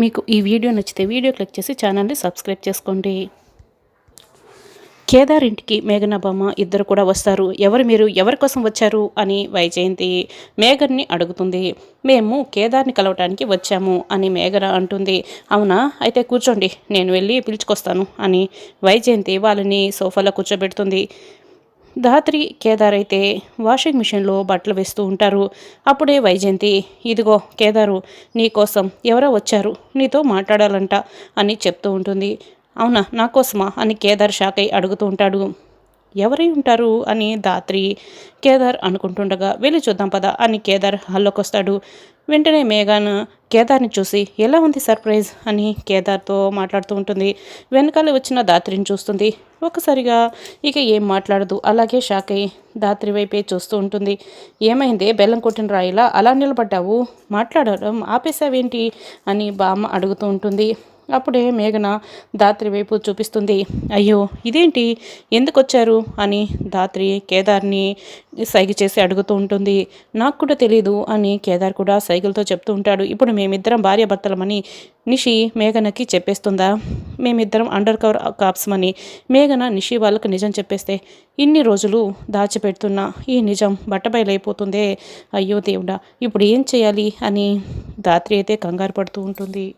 మీకు ఈ వీడియో నచ్చితే వీడియో క్లిక్ చేసి ఛానల్ని సబ్స్క్రైబ్ చేసుకోండి. కేదార్ ఇంటికి మేఘన బామ్మ ఇద్దరు కూడా వస్తారు. ఎవరు మీరు, ఎవరి కోసం వచ్చారు అని వైజయంతి మేఘన్ని అడుగుతుంది. మేము కేదార్ని కలవటానికి వచ్చాము అని మేఘన అంటుంది. అవునా, అయితే కూర్చోండి, నేను వెళ్ళి పిలుచుకొస్తాను అని వైజయంతి వాళ్ళని సోఫాలో కూర్చోబెడుతుంది. ధాత్రి కేదార్ అయితే వాషింగ్ మిషన్లో బట్టలు వేస్తూ ఉంటారు. అప్పుడే వైజయంతి, ఇదిగో కేదారు, నీకోసం ఎవరో వచ్చారు, నీతో మాట్లాడాలంట అని చెప్తూ ఉంటుంది. అవునా, నా కోసమా అని కేదార్ షాక్ అయి అడుగుతూ ఉంటాడు. ఎవరై ఉంటారు అని ధాత్రి కేదార్ అనుకుంటుండగా వెళ్ళి చూద్దాం పద అని కేదార్ హాల్లోకి వస్తాడు. వెంటనే మేఘన్ కేదార్ని చూసి ఎలా ఉంది సర్ప్రైజ్ అని కేదార్తో మాట్లాడుతూ ఉంటుంది. వెనకాల వచ్చిన ధాత్రిని చూస్తుంది. ఒకసారిగా ఇక ఏం మాట్లాడదు, అలాగే షాక్ అయ్యి ధాత్రి వైపే చూస్తూ ఉంటుంది. ఏమైంది, బెల్లం కొట్టిన రాయిలా అలా నిలబడ్డావు, మాట్లాడడం ఆపేసావేంటి అని బామ్మ అడుగుతూ ఉంటుంది. అప్పుడే మేఘన ధాత్రి వైపు చూపిస్తుంది. అయ్యో ఇదేంటి, ఎందుకు వచ్చారు అని ధాత్రి కేదార్ని సైగ చేసి అడుగుతూ ఉంటుంది. నాకు కూడా తెలీదు అని కేదార్ కూడా సైకిల్తో చెప్తూ ఉంటాడు. ఇప్పుడు మేమిద్దరం భార్యాభర్తలమని నిషి మేఘనకి చెప్పేస్తుందా? మేమిద్దరం అండర్ కవర్ కాప్స్మని మేఘన నిషి వాళ్ళకి నిజం చెప్పేస్తే ఇన్ని రోజులు దాచిపెడుతున్న ఈ నిజం బట్టబయలైపోతుందే. అయ్యో దేవుడా, ఇప్పుడు ఏం చేయాలి అని ధాత్రి అయితే కంగారు పడుతూ ఉంటుంది.